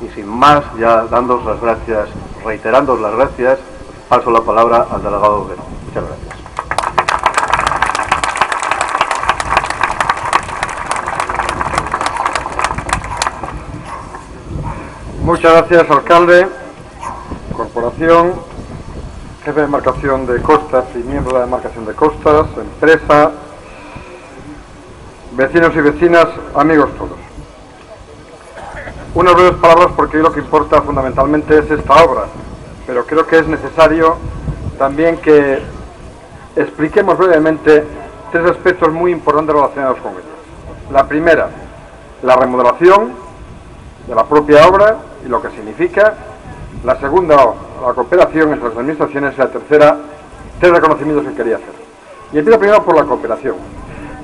Y sin más, ya dándoos las gracias, reiterándoos las gracias, paso la palabra al delegado Overo. Muchas gracias. Muchas gracias, alcalde, corporación, jefe de demarcación de costas y miembro de la demarcación de costas, empresa, vecinos y vecinas, amigos todos. Unas breves palabras porque hoy lo que importa fundamentalmente es esta obra, pero creo que es necesario también que expliquemos brevemente tres aspectos muy importantes relacionados con ella. La primera, la remodelación de la propia obra y lo que significa. La segunda, la cooperación entre las administraciones. Y la tercera, tres reconocimientos que quería hacer. Y empiezo primero por la cooperación.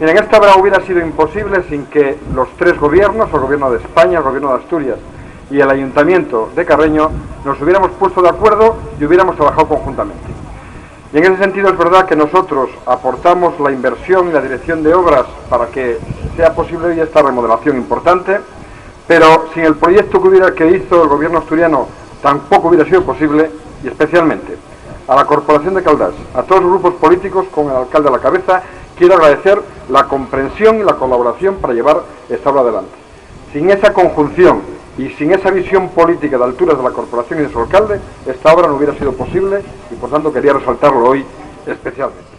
Miren, esta obra hubiera sido imposible sin que los tres gobiernos, el gobierno de España, el gobierno de Asturias y el ayuntamiento de Carreño, nos hubiéramos puesto de acuerdo y hubiéramos trabajado conjuntamente. Y en ese sentido es verdad que nosotros aportamos la inversión y la dirección de obras para que sea posible hoy esta remodelación importante, pero sin el proyecto que hizo el gobierno asturiano tampoco hubiera sido posible, y especialmente a la Corporación de Caldás, a todos los grupos políticos con el alcalde a la cabeza, quiero agradecer la comprensión y la colaboración para llevar esta obra adelante. Sin esa conjunción y sin esa visión política de alturas de la corporación y de su alcalde, esta obra no hubiera sido posible y por tanto quería resaltarlo hoy especialmente.